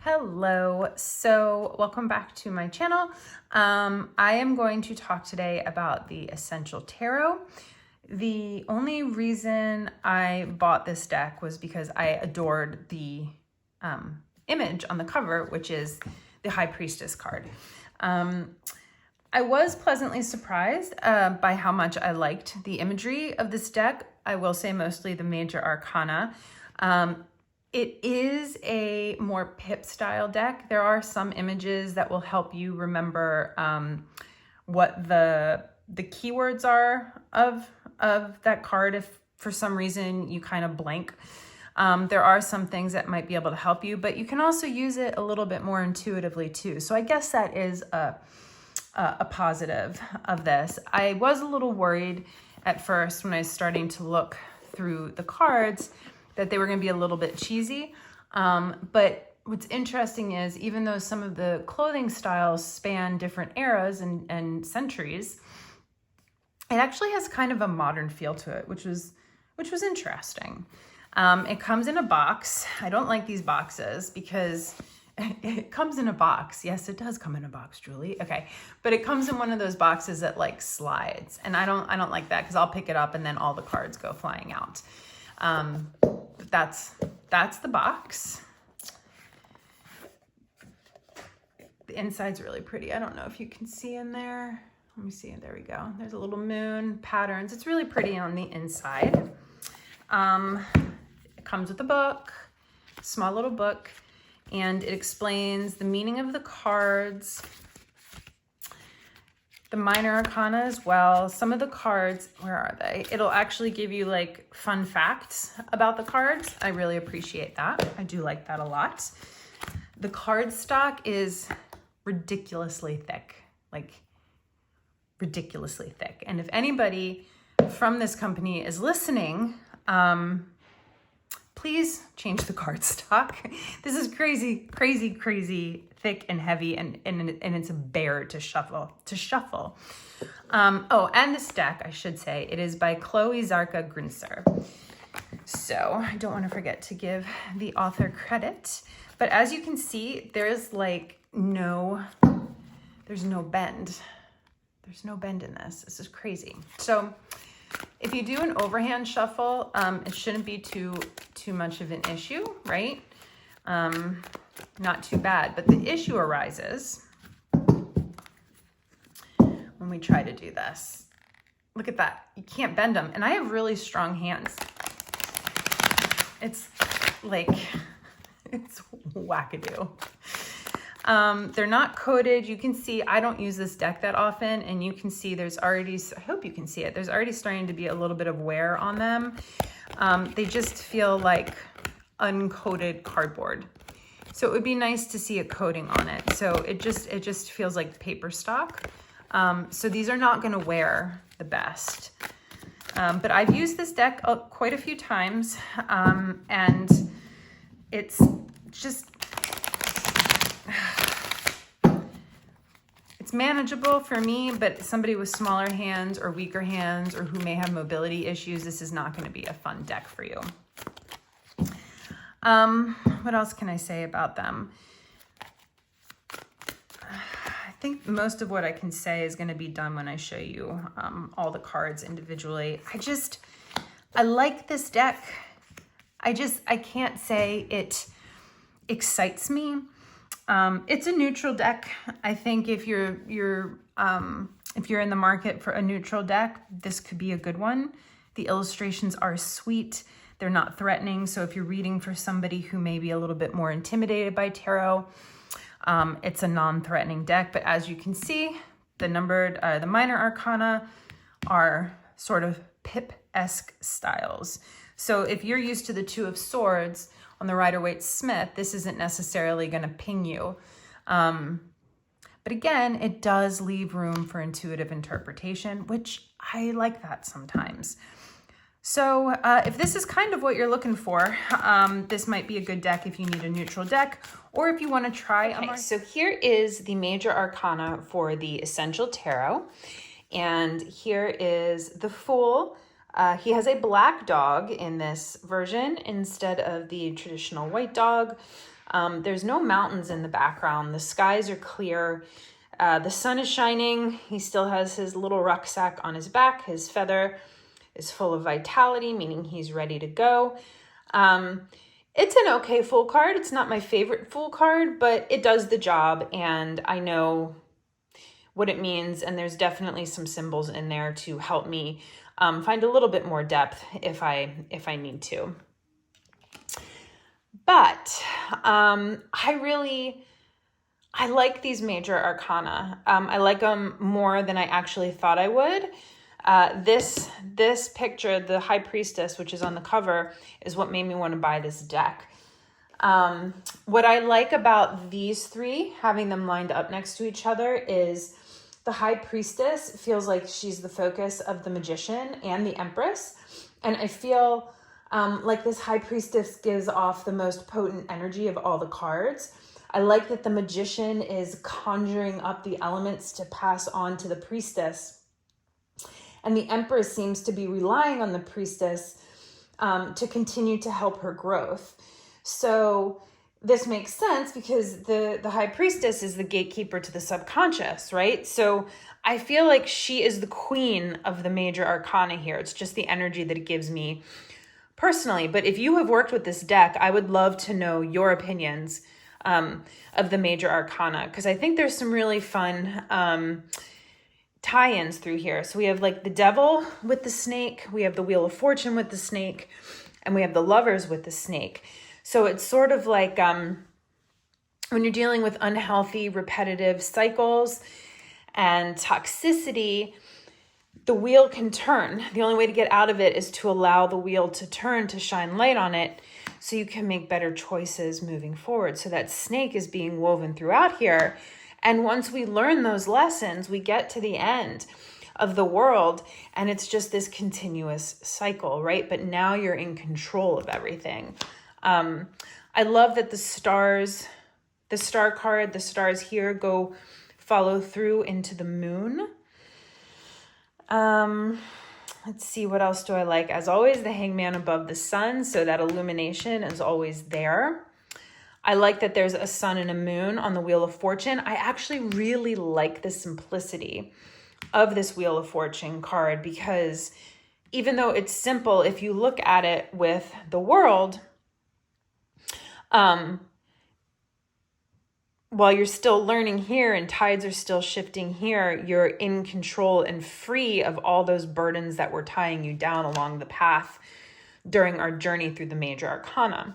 Hello, so welcome back to my channel. I am going to talk today about the Essential Tarot. The only reason I bought this deck was because I adored the image on the cover, which is the High Priestess card. I was pleasantly surprised by how much I liked the imagery of this deck. I will say mostly the major arcana. It is a more pip style deck. There are some images that will help you remember what the keywords are of that card if for some reason you kind of blank. There are some things that might be able to help you, but you can also use it a little bit more intuitively too. So I guess that is a positive of this. I was a little worried at first when I was starting to look through the cards that they were going to be a little bit cheesy. But what's interesting is even though some of the clothing styles span different eras and centuries, it actually has kind of a modern feel to it, which was interesting. It comes in a box. I don't like these boxes because it comes in a box. Yes, it does come in a box, Julie. Okay. But it comes in one of those boxes that like slides. And I don't like that because I'll pick it up and then all the cards go flying out. But that's the box. The inside's really pretty. I don't know if you can see in there. Let me see. There we go. There's a little moon patterns. It's really pretty on the inside. It comes with a book, small little book, and it explains the meaning of the cards, the minor arcana as well. Some of the cards, where are they? It'll actually give you like fun facts about the cards. I really appreciate that. I do like that a lot. The card stock is ridiculously thick, like ridiculously thick. And if anybody from this company is listening, please change the card stock. This is crazy, crazy, crazy thick and heavy, and it's a bear to shuffle. Oh, and this deck, I should say, it is by Chloe Zarka Grinsir. So I don't want to forget to give the author credit. But as you can see, there's no bend. There's no bend in this. This is crazy. So if you do an overhand shuffle, it shouldn't be too much of an issue, right? Not too bad, but the issue arises when we try to do this. Look at that. You can't bend them. And I have really strong hands. It's like, it's wackadoo. They're not coated. You can see, I don't use this deck that often, and you can see there's already, I hope you can see it, there's already starting to be a little bit of wear on them. They just feel like uncoated cardboard. So it would be nice to see a coating on it. So it just feels like paper stock. So these are not gonna wear the best. But I've used this deck quite a few times, and it's just, it's manageable for me, but somebody with smaller hands or weaker hands or who may have mobility issues, this is not going to be a fun deck for you. What else can I say about them? I think most of what I can say is going to be done when I show you all the cards individually. I like this deck. I can't say it excites me. It's a neutral deck. I think if you're in the market for a neutral deck, this could be a good one. The illustrations are sweet. They're not threatening. So if you're reading for somebody who may be a little bit more intimidated by tarot, it's a non-threatening deck. But as you can see, the minor arcana are sort of pip-esque styles. So if you're used to the Two of Swords on the Rider-Waite-Smith, this isn't necessarily going to ping you. But again, it does leave room for intuitive interpretation, which I like that sometimes. So if this is kind of what you're looking for, this might be a good deck if you need a neutral deck or if you want to try. Okay, so here is the major arcana for the Essential Tarot. And here is the Fool. He has a black dog in this version instead of the traditional white dog. There's no mountains in the background. The skies are clear. The sun is shining. He still has his little rucksack on his back. His feather is full of vitality, meaning he's ready to go. It's an okay Fool card. It's not my favorite Fool card, but it does the job, and I know what it means, and there's definitely some symbols in there to help me find a little bit more depth if I need to. But I like these major arcana. I like them more than I actually thought I would. This picture, the High Priestess, which is on the cover, is what made me want to buy this deck. What I like about these three, having them lined up next to each other, is the High Priestess feels like she's the focus of the Magician and the Empress. And I feel like this High Priestess gives off the most potent energy of all the cards. I like that the Magician is conjuring up the elements to pass on to the Priestess. And the Empress seems to be relying on the Priestess to continue to help her growth. So this makes sense because the High Priestess is the gatekeeper to the subconscious, right? So I feel like she is the queen of the major arcana here. It's just the energy that it gives me personally. But if you have worked with this deck, I would love to know your opinions of the major arcana, because I think there's some really fun tie-ins through here. So we have like the Devil with the snake, we have the Wheel of Fortune with the snake, and we have the Lovers with the snake. So it's sort of like when you're dealing with unhealthy, repetitive cycles and toxicity, the wheel can turn. The only way to get out of it is to allow the wheel to turn, to shine light on it, so you can make better choices moving forward. So that snake is being woven throughout here. And once we learn those lessons, we get to the end of the world, and it's just this continuous cycle, right? But now you're in control of everything. I love that the stars, the star card, the stars here follow through into the moon. Let's see, what else do I like? As always, the Hangman above the sun, so that illumination is always there. I like that there's a sun and a moon on the Wheel of Fortune. I actually really like the simplicity of this Wheel of Fortune card, because even though it's simple, if you look at it with the world, while you're still learning here and tides are still shifting here, you're in control and free of all those burdens that were tying you down along the path during our journey through the major arcana.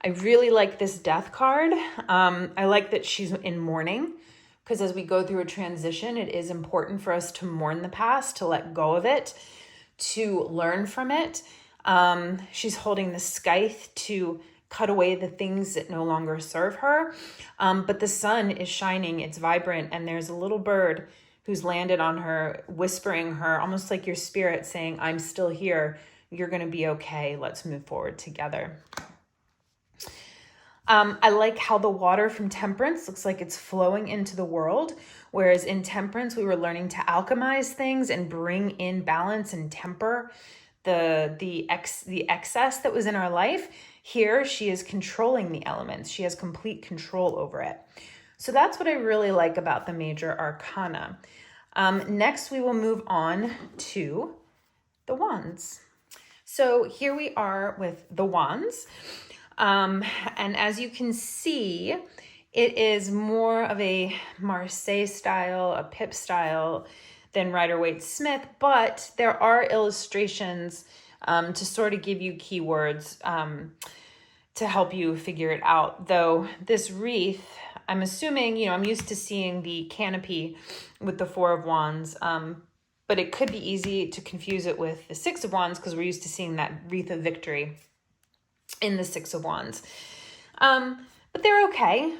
I really like this Death card. I like that she's in mourning, because as we go through a transition, it is important for us to mourn the past, to let go of it, to learn from it. She's holding the scythe to cut away the things that no longer serve her. But the sun is shining, it's vibrant, and there's a little bird who's landed on her, whispering her, almost like your spirit saying, I'm still here, you're gonna be okay, let's move forward together. I like how the water from Temperance looks like it's flowing into the world, whereas in Temperance, we were learning to alchemize things and bring in balance and temper the excess that was in our life. Here, she is controlling the elements. She has complete control over it. So that's what I really like about the major arcana. Next, we will move on to the wands. So here we are with the wands. And as you can see, it is more of a Marseille style, a Pip style than Rider-Waite-Smith, but there are illustrations to sort of give you keywords to help you figure it out. Though this wreath, I'm assuming, I'm used to seeing the canopy with the Four of Wands, but it could be easy to confuse it with the Six of Wands because we're used to seeing that wreath of victory in the Six of Wands. But they're okay.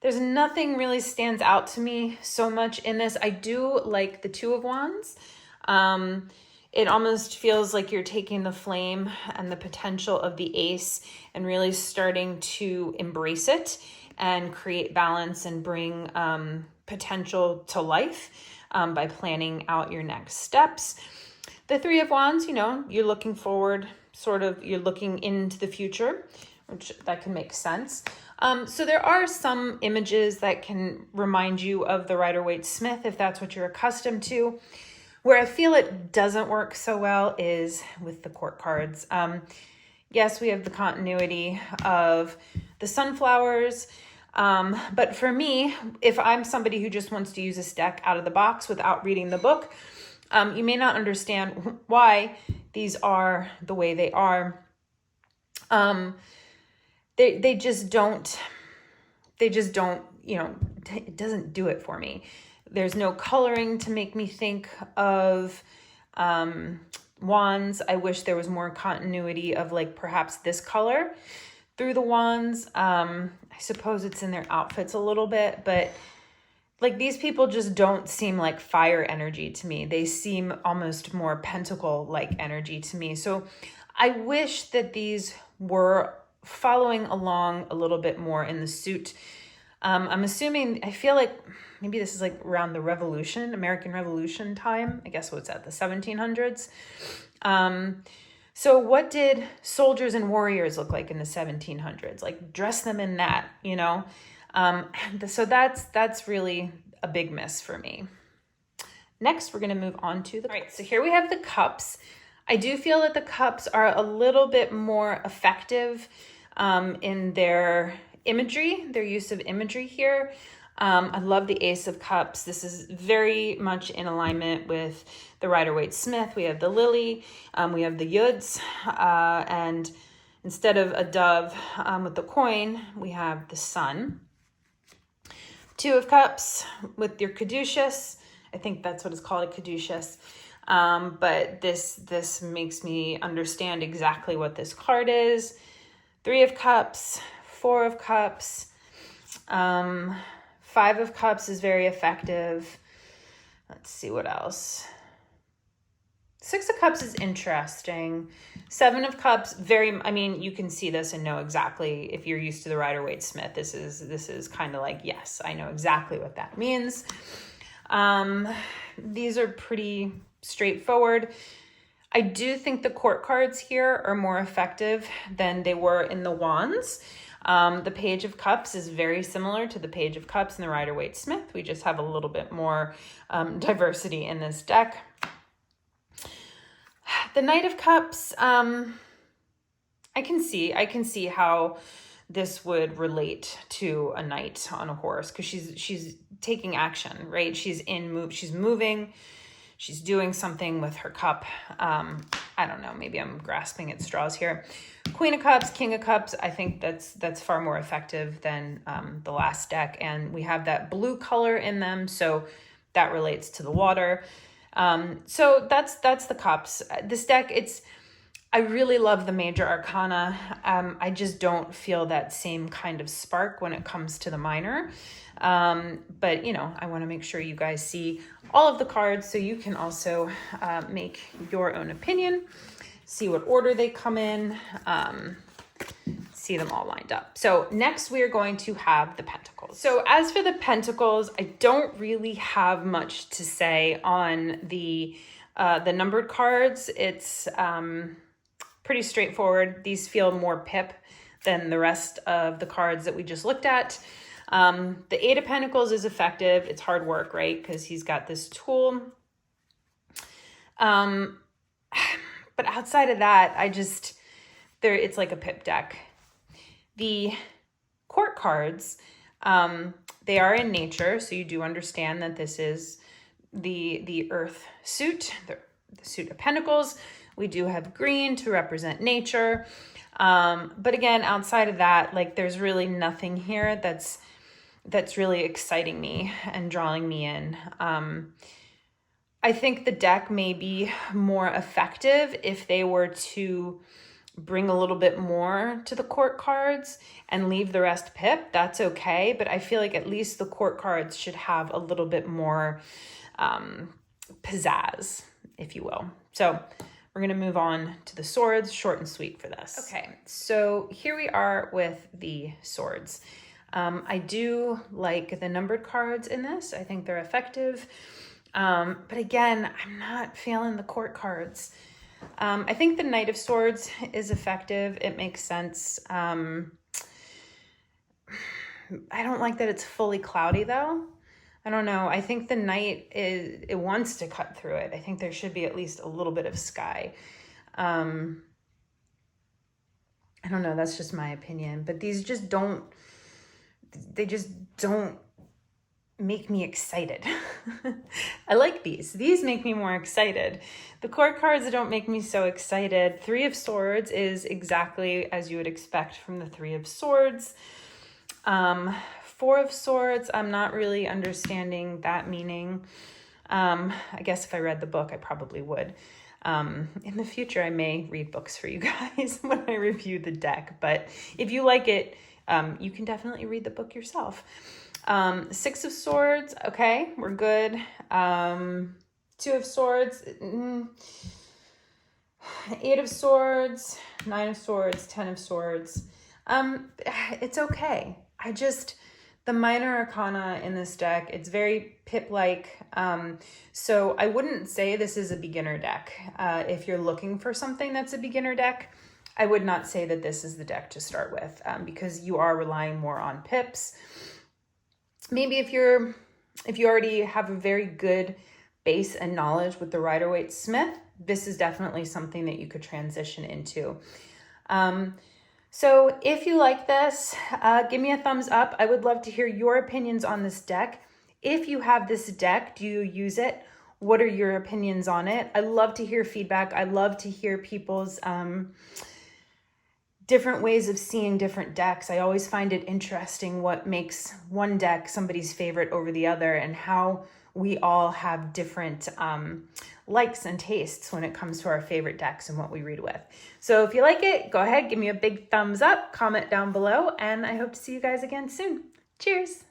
There's nothing really stands out to me so much in this. I do like the Two of Wands. It almost feels like you're taking the flame and the potential of the ace and really starting to embrace it and create balance and bring potential to life by planning out your next steps. The Three of Wands, you're looking forward, you're looking into the future which that can make sense. So there are some images that can remind you of the Rider-Waite-Smith if that's what you're accustomed to. Where I feel it doesn't work so well is with the court cards. Yes, we have the continuity of the sunflowers, but for me, if I'm somebody who just wants to use this deck out of the box without reading the book, you may not understand why these are the way they are. They just don't, it doesn't do it for me. There's no coloring to make me think of wands. I wish there was more continuity of like perhaps this color through the wands. I suppose it's in their outfits a little bit, but like these people just don't seem like fire energy to me. They seem almost more pentacle-like energy to me. So I wish that these were following along a little bit more in the suit. I'm assuming, I feel like maybe this is like around the Revolution, American Revolution time. I guess what's that, the 1700s? So what did soldiers and warriors look like in the 1700s? Like dress them in that, you know? So that's really a big miss for me. Next, we're going to move on to the, all right, so here we have the cups. I do feel that the cups are a little bit more effective in their imagery, their use of imagery here. I love the Ace of Cups. This is very much in alignment with the Rider-Waite-Smith. We have the lily, we have the yuds, and instead of a dove with the coin, we have the sun. Two of Cups with your caduceus. I think that's what it's called, a caduceus. But this makes me understand exactly what this card is. Three of Cups, Four of Cups, Five of Cups is very effective. Let's see what else. Six of Cups is interesting. Seven of Cups, I mean, you can see this and know exactly, if you're used to the Rider-Waite-Smith, this is kind of like, yes, I know exactly what that means. These are pretty straightforward. I do think the court cards here are more effective than they were in the wands. The Page of Cups is very similar to the Page of Cups in the Rider-Waite-Smith. We just have a little bit more diversity in this deck. The Knight of Cups, I can see how this would relate to a knight on a horse, because she's taking action, right? She's moving, she's doing something with her cup. I don't know, maybe I'm grasping at straws here. Queen of Cups, King of Cups, I think that's far more effective than the last deck. And we have that blue color in them, so that relates to the water. So that's the cups. This deck, I really love the major arcana. I just don't feel that same kind of spark when it comes to the minor. But you know, I want to make sure you guys see all of the cards so you can also make your own opinion, see what order they come in, see them all lined up. So next we are going to have the Pentacles. So as for the Pentacles, I don't really have much to say on the numbered cards. It's pretty straightforward. These feel more pip than the rest of the cards that we just looked at. The Eight of Pentacles is effective. It's hard work, right? Because he's got this tool. But outside of that, it's like a pip deck. The court cards, they are in nature, so you do understand that this is the Earth suit, the suit of Pentacles. We do have green to represent nature. But again, outside of that, like there's really nothing here that's really exciting me and drawing me in. I think the deck may be more effective if they were to bring a little bit more to the court cards and leave the rest pip. That's okay, but I feel like at least the court cards should have a little bit more pizzazz, if you will. So we're going to move on to the swords, short and sweet for this. Okay, so here we are with the swords. I do like the numbered cards in this. I think they're effective. But again, I'm not feeling the court cards. I think the Knight of Swords is effective. It makes sense. I don't like that it's fully cloudy though. I don't know. I think the Knight it wants to cut through it. I think there should be at least a little bit of sky. I don't know. That's just my opinion. But these just don't make me excited. I like these. These make me more excited. The court cards don't make me so excited. Three of Swords is exactly as you would expect from the Three of Swords. Four of Swords, I'm not really understanding that meaning. I guess if I read the book, I probably would. In the future, I may read books for you guys when I review the deck. But if you like it, you can definitely read the book yourself. Six of Swords, okay, we're good. Two of Swords, Eight of Swords, Nine of Swords, 10 of Swords. It's okay. The minor arcana in this deck, it's very pip-like. So I wouldn't say this is a beginner deck. If you're looking for something that's a beginner deck, I would not say that this is the deck to start with, because you are relying more on pips. Maybe if you already have a very good base and knowledge with the Rider-Waite-Smith, this is definitely something that you could transition into. So if you like this, give me a thumbs up. I would love to hear your opinions on this deck. If you have this deck, do you use it? What are your opinions on it? I love to hear feedback. I love to hear people's different ways of seeing different decks. I always find it interesting what makes one deck somebody's favorite over the other, and how we all have different likes and tastes when it comes to our favorite decks and what we read with. So if you like it, go ahead, give me a big thumbs up, comment down below, and I hope to see you guys again soon. Cheers.